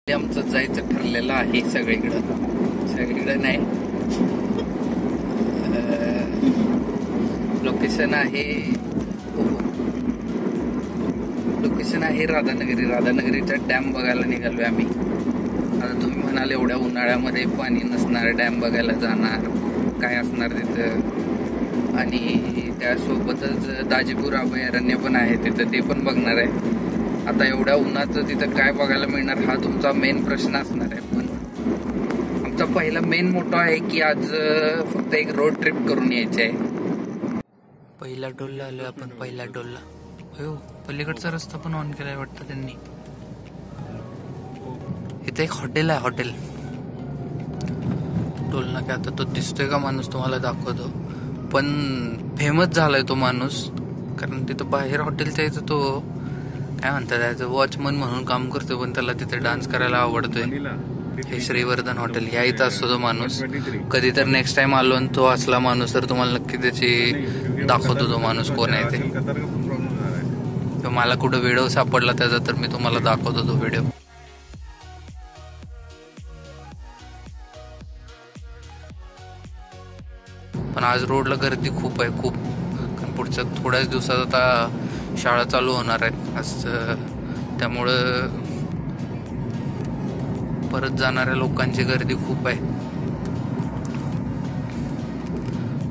आमचं जायचं ठरलेलं आहे सगळीकडं नाही. लोकेशन आहे राधानगरीचा डॅम बघायला निघालोय आम्ही. आता तुम्ही म्हणाल एवढ्या उन्हाळ्यामध्ये पाणी नसणार, डॅम बघायला जाणार, काय असणार तिथं. आणि त्यासोबतच दाजीपूर अभयारण्य पण आहे तिथं, ते पण बघणार आहे. आता एवढ्या उन्हाचं तिथं काय बघायला मिळणार हा तुमचा मेन प्रश्न असणार आहे. पण आमचा पहिला मेन मोठा आहे की आज फक्त एक रोड ट्रिप करून यायची आहे. पहिला टोलला आलोय आपण. पहिला टोलला हो, पलीकडचा रस्ता पण ऑन केलाय वाटतं त्यांनी. इथे एक हॉटेल आहे, हॉटेल टोल नाका. आता तो दिसतोय का माणूस तुम्हाला दाखवतो. पण फेमस झालाय तो माणूस, कारण तिथं बाहेर हॉटेलच्या इथं तो काय म्हणतात वॉचमन म्हणून काम करतोय, पण त्याला तिथे डान्स करायला आवडतोय. हे श्रीवर्धन हॉटेल ह्या इथं असतो तो माणूस. कधी तर नेक्स्ट टाइम आलो आणि तो असला माणूस तर तुम्हाला नक्की त्याची दाखवतो तो माणूस कोण आहे ते. तो मला कुठं व्हिडिओ सापडला त्याचा तर मी तुम्हाला दाखवतो तो व्हिडिओ. पण आज रोडला गर्दी खूप आहे, खूप. कारण पुढच्या थोड्याच दिवसात आता शाळा चालू होणार आहेत आज, त्यामुळं परत जाणाऱ्या लोकांची गर्दी खूप आहे.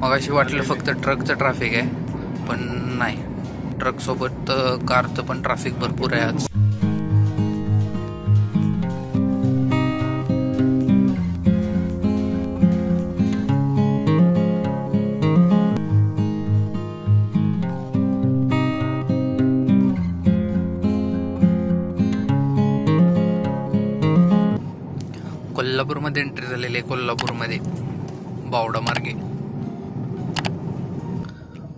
मगाशी वाटलं फक्त ट्रकचं ट्रॅफिक आहे, पण नाही. ट्रक सोबत कारचं पण ट्रॅफिक भरपूर आहे आज. कोल्हापूरमध्ये एंट्री झालेली आहे. कोल्हापूरमध्ये बावडा मार्गे.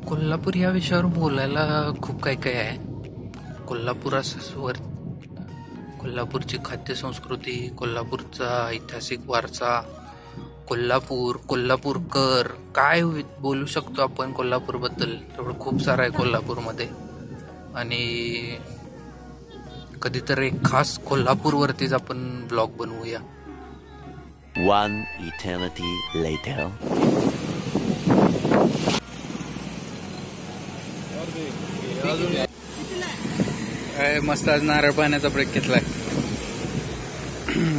कोल्हापूर या विषयावर बोलायला खूप काही काही आहे. कोल्हापूरची खाद्य संस्कृती, कोल्हापूरचा ऐतिहासिक वारसा, कोल्हापूरकर, काय बोलू शकतो आपण कोल्हापूरबद्दल. तेवढं खूप सारं आहे कोल्हापूरमध्ये. आणि कधीतरी एक खास कोल्हापूरवरतीच आपण ब्लॉग बनवूया. One eternity later. मस्त आज नारळ पाण्याचा ब्रेक घेतलाय.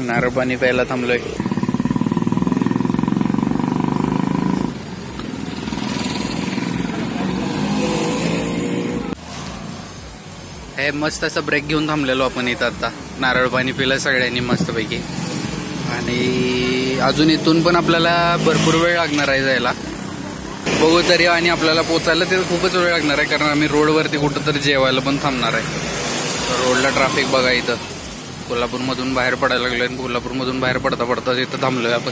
नारळ पाणी प्यायला थांबलोय. हे मस्त असं ब्रेक घेऊन थांबलेलो आपण इथं. आता नारळ पाणी पिलं सगळ्यांनी मस्तपैकी. आणि अजून इथून पण आपल्याला भरपूर वेळ लागणार आहे जायला, बघू तरी. आणि आपल्याला पोचायला ते खूपच वेळ लागणार आहे, कारण आम्ही रोडवरती कुठं तरी जेवायला पण थांबणार आहे. रोडला ट्रॅफिक बघा इथं. कोल्हापूरमधून बाहेर पडायला लागलोय आणि कोल्हापूरमधून बाहेर पडता इथं थांबलोय आपण.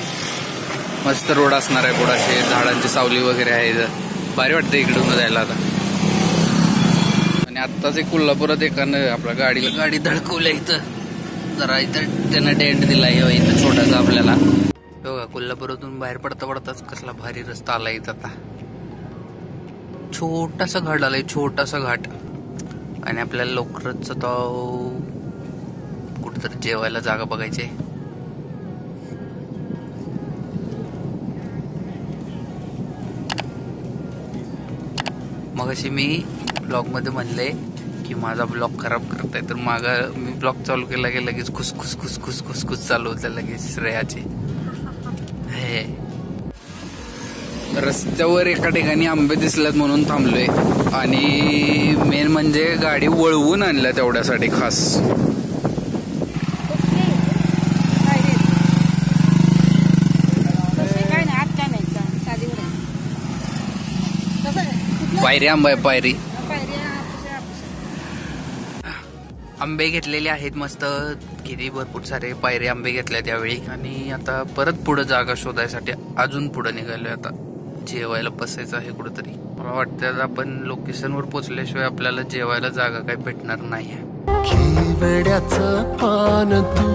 मस्त रोड असणार आहे, पुढे झाडांची सावली वगैरे आहे इथं. भारी वाटतं इकडून जायला आता. आणि आत्ताच एक कोल्हापुरात एकानं आपल्या गाडी धडकवल्या इथं. जरा इथं त्यानं डेंट दिलाय इथं छोटासा आपल्याला. बघा कोल्हापुरातून बाहेर पडताच कसला भारी रस्ता आला इथं. आता छोटासा घाट आलाय, छोटासा घाट. आणि आपल्याला लवकरच आता कुठेतरी जेवायला जागा बघायची. मगाशी मी ब्लॉग मध्ये म्हणले की माझा ब्लॉग खराब करताय, तर मी ब्लॉग चालू केला की लगेच खुस चालू होतं लगेच श्रेयाचे. हे रस्त्यावर एका ठिकाणी आंबे दिसल्यात म्हणून थांबलोय. आणि मेन म्हणजे गाडी वळवून आणल्या तेवढ्यासाठी खास. पायरी आंबा आहे, पायरी. आंबे घेतलेले आहेत मस्त, किती भरपूर सारे पायरे आंबे घेतले त्यावेळी. आणि आता परत पुढे जागा शोधायसाठी अजून पुढे निघालोय. आता जेवायला बसायचं आहे कुठेतरी. मला वाटतं आपण लोकेशनवर पोहोचल्याशिवाय आपल्याला जेवायला जागा काही भेटणार नाही. पान तू,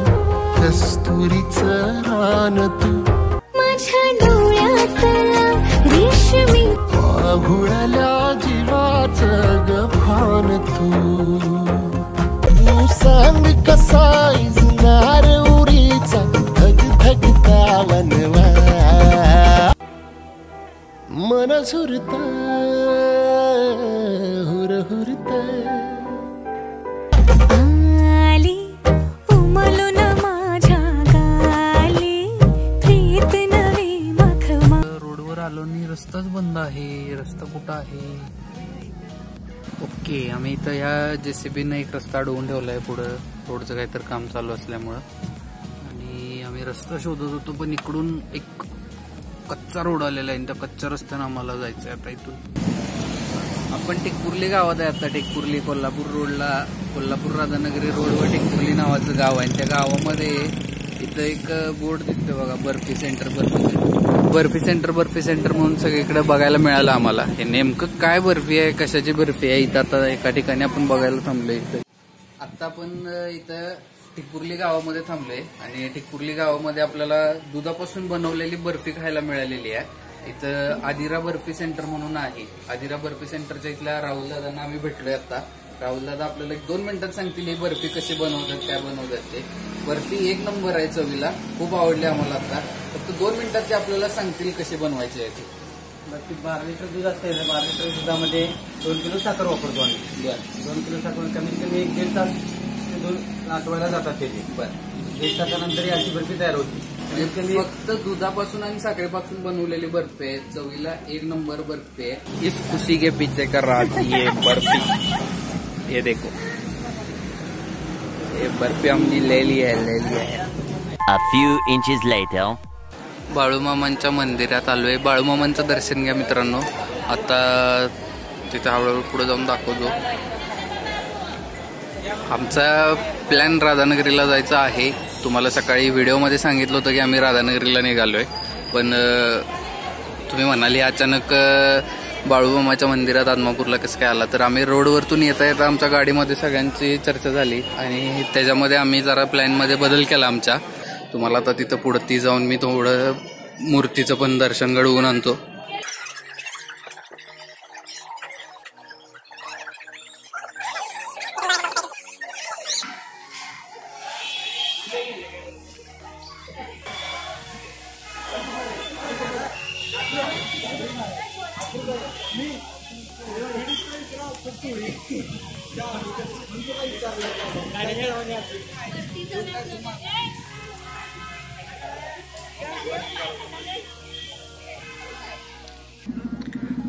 कस्तुरीचं रान तू, माझ्या डोळ्यातला रेशमी घुळल्या जीवाचं गभान तू. सांग कसा इजणार झुरता हुरहुरता आली उमलून माझ्या गाली प्रीत नवी मखमा. रोडवर आलो आणि रस्ताच बंद आहे. रस्ता कुठं आहे? ओके, आम्ही इथं ह्या JCB-ने एक रस्ता अडवून ठेवलाय पुढं, रोडचं काहीतरी काम चालू असल्यामुळं. आणि आम्ही रस्ता शोधत होतो, पण इकडून एक कच्चा रोड आलेला आहे. त्या कच्च्या रस्त्यानं आम्हाला जायचंय आता इथून. आपण टेकपुर्ली गावात आहे आता. टेकपुर्ली कोल्हापूर रोडला, कोल्हापूर राधानगरी रोडवर टेकपुर्ली नावाचं गाव आहे. त्या गावामध्ये इथं एक बोर्ड दिसतोय बघा, बर्फी सेंटर म्हणून सगळीकडे बघायला मिळालं आम्हाला. हे नेमकं काय बर्फी आहे, कशाची बर्फी आहे, इथं आता एका ठिकाणी आपण बघायला थांबलोय. इथं आता आपण इथं टिकपुर्ली गावामध्ये थांबलोय आणि टिकपुर्ली गावामध्ये आपल्याला दुधापासून बनवलेली बर्फी खायला मिळालेली आहे. इथं आदिरा बर्फी सेंटर म्हणून आहे. आदिरा बर्फी सेंटरच्या इथल्या राहुल दादांना आम्ही भेटलोय आता. राहुल दादा आपल्याला 2 मिनिटात सांगतील ही बर्फी कशी बनवतात, काय बनवतात ते. बर्फी 1 नंबर आहे चवीला, खूप आवडली आम्हाला आता. फक्त 2 मिनिटात ते आपल्याला सांगतील कशी बनवायची आहे ती. बर्फी 12 लिटर दूध असते. 12 लिटर दुधामध्ये 2 किलो साखर वापरतो आम्ही. 2 किलो साखर कमीत कमी 1-1.5 तास ते 2 आठवड्याला जातात त्याची. 1 तासानंतर ही अशी बर्फी तयार होती. म्हणजे फक्त दुधापासून आणि साखरेपासून बनवलेली बर्फी आहे. चवीला 1 नंबर बर्फी आहे. इस खुशी के पीछे का राज ये बर्फी. ये देखो, ये बर्फी हमने ले ली है. A few inches later. बाळूमामांच्या मंदिरात आलोय. बाळूमामांचं दर्शन घ्या मित्रांनो. आता तिथं हळूहळू पुढे जाऊन दाखवतो. आमचा प्लॅन राधानगरीला जायचा आहे. तुम्हाला सकाळी व्हिडिओमध्ये सांगितलं होतं की आम्ही राधानगरीला निघालोय, पण तुम्ही म्हणाली अचानक बाळूमामाच्या मंदिरात आदमापूरला कसं काय आला. तर आम्ही रोडवरतून येता येता आमच्या गाडीमध्ये सगळ्यांची चर्चा झाली आणि त्याच्यामध्ये आम्ही जरा प्लॅनमध्ये बदल केला आमच्या. तुम्हाला आता तिथं पुढं ती जाऊन मी थोडं मूर्तीचं पण दर्शन घडवून आणतो.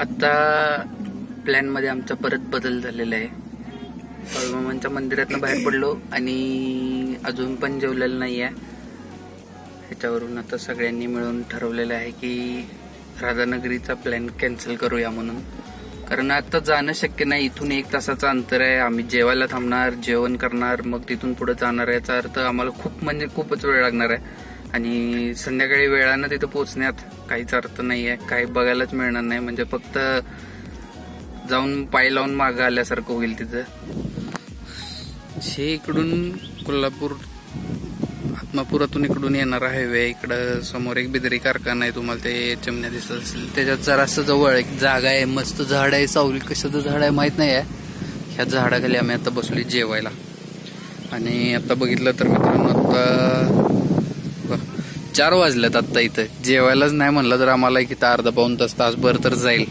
आता प्लॅनमध्ये आमचा परत बदल झालेला आहे. बाळूमामांच्या मंदिरातनं बाहेर पडलो आणि अजून पण जेवलेलं नाही आहे. ह्याच्यावरून आता सगळ्यांनी मिळून ठरवलेलं आहे की राधानगरीचा प्लॅन कॅन्सल करूया म्हणून. कारण आता जाणं शक्य नाही. इथून 1 तासाचं अंतर आहे. आम्ही जेवायला थांबणार, जेवण करणार, मग तिथून पुढे जाणार. याचा अर्थ आम्हाला खूपच वेळ लागणार आहे आणि संध्याकाळी वेळानं तिथं पोहोचण्यात काहीच अर्थ नाही आहे. काही बघायलाच मिळणार नाही. म्हणजे फक्त जाऊन पाय लावून मागं आल्यासारखं होईल तिथं. हे इकडून कोल्हापूर आत्मापुरातून इकडून येणारा हायवे. इकडं समोर एक बिदरी कारखाना आहे, तुम्हाला ते चिमण्या दिसत असेल. त्याच्यात जरासं जवळ एक जागा आहे, मस्त झाड आहे. सावली कशाचं झाड आहे माहित नाही आहे. ह्या झाडाखाली आम्ही आता बसलोय जेवायला. आणि आता बघितलं तर मित्रांनो आता 4 वाजलेत. आता इथं जेवायलाच नाही म्हणलं तर आम्हाला इथं अर्धा पाऊण तासभर तर जाईल.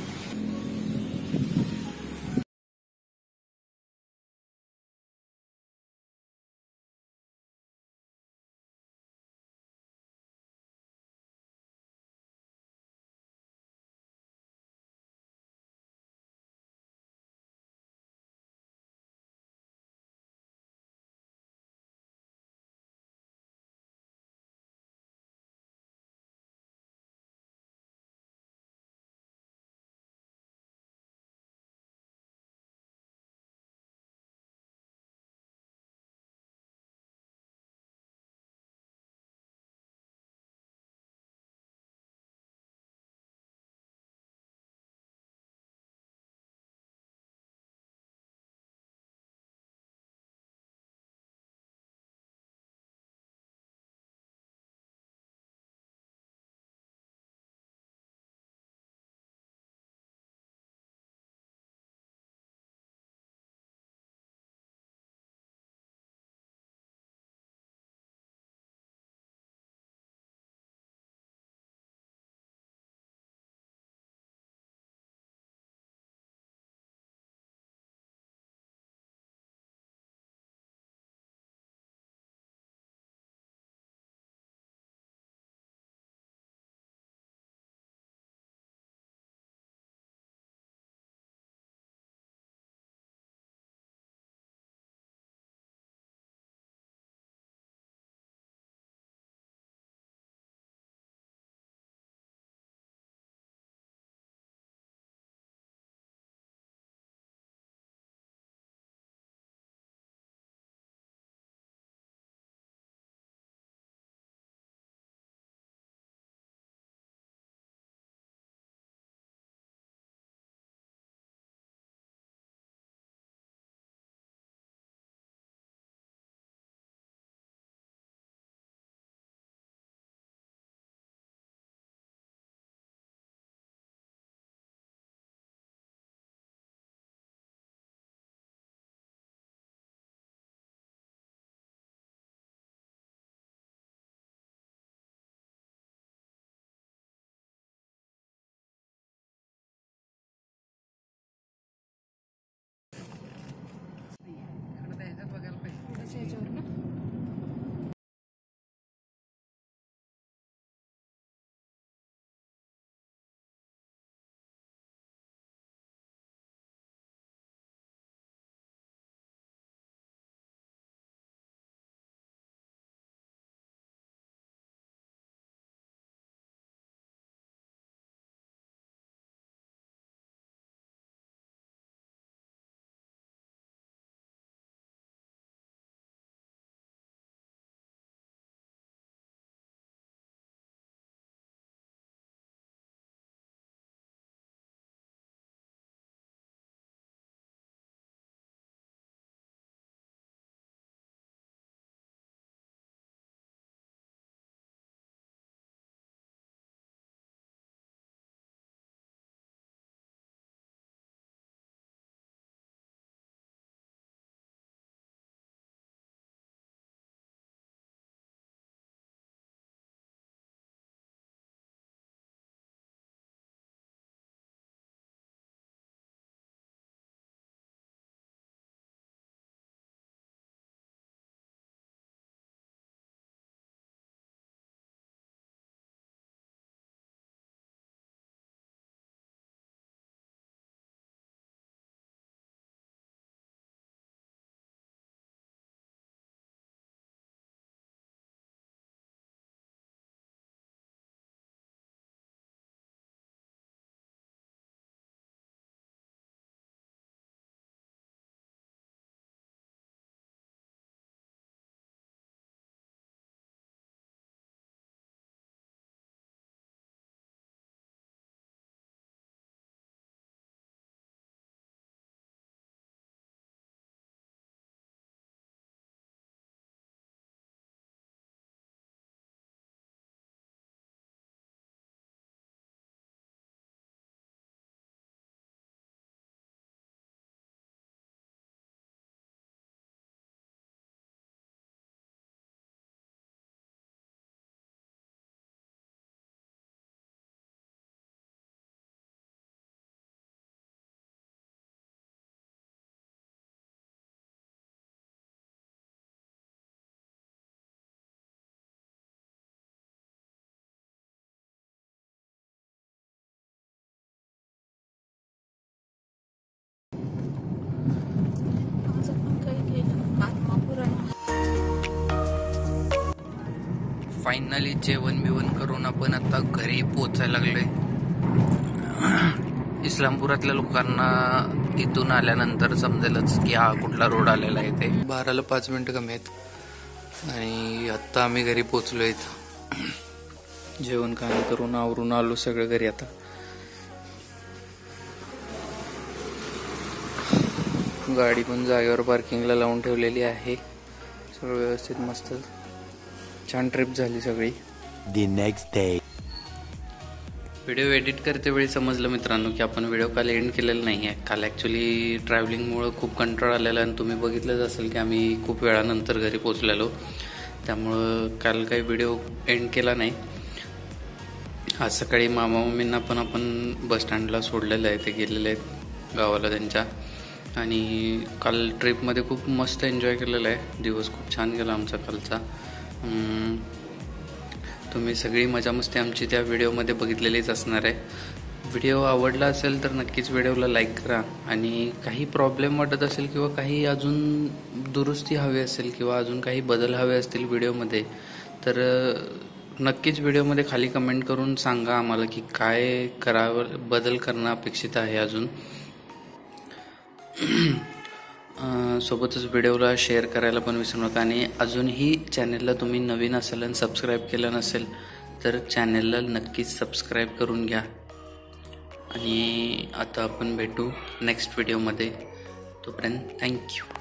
वरच्या ह्याच्यावर ना. फायनली जेवण बिवण करून आपण आता घरी पोचायला लागलोय. इस्लामपुरातल्या लोकांना इथून आल्यानंतर समजेलच की हा कुठला रोड आलेला आहे. ते 12ला 5 मिनिटं कमी आहेत आणि आत्ता आम्ही घरी पोचलो. इथं जेवण खाणं करून आवरून आलो सगळं घरी. आता गाडी पण जागेवर पार्किंगला लावून ठेवलेली आहे. सगळं व्यवस्थित मस्त छान ट्रिप झाली सगळी. The next day. Video edit करते वेळी समजलं मित्रांनो की आपण व्हिडिओ काल एंड केलेला नाही आहे. काल ॲक्च्युली ट्रॅव्हलिंगमुळं खूप कंटाळा आलेला आणि तुम्ही बघितलंच असेल की आम्ही खूप वेळानंतर घरी पोचलेलो. त्यामुळं काल काही व्हिडिओ एंड केला नाही. आज सकाळी मामा मम्मींना पण आपण बसस्टँडला सोडलेलं आहे. ते गेलेले आहेत गावाला त्यांच्या. आणि काल ट्रिपमध्ये खूप मस्त एन्जॉय केलेला आहे. दिवस खूप छान गेला आमचा कालचा. तुम्ही सगळी मजा मस्ती आमची त्या व्हिडिओमध्ये बघितलेलीच असणार आहे. व्हिडिओ आवडला असेल तर नक्कीच व्हिडिओला लाईक करा. आणि काही प्रॉब्लेम वाटत असेल किंवा काही अजून दुरुस्ती हवी असेल किंवा अजून काही बदल हवे असतील व्हिडिओमध्ये तर नक्कीच व्हिडिओमध्ये खाली कमेंट करून सांगा आम्हाला की काय करावं, बदल करणं अपेक्षित आहे अजून. सोबतच व्हिडिओला शेअर करायला पण विसरू नका. आणि अजूनही चॅनेलला तुम्ही नवीन असाल आणि सबस्क्राईब केलं नसेल तर चॅनेलला नक्कीच सबस्क्राईब करून घ्या. आणि आता आपण भेटू नेक्स्ट व्हिडिओमध्ये. तोपर्यंत थँक्यू.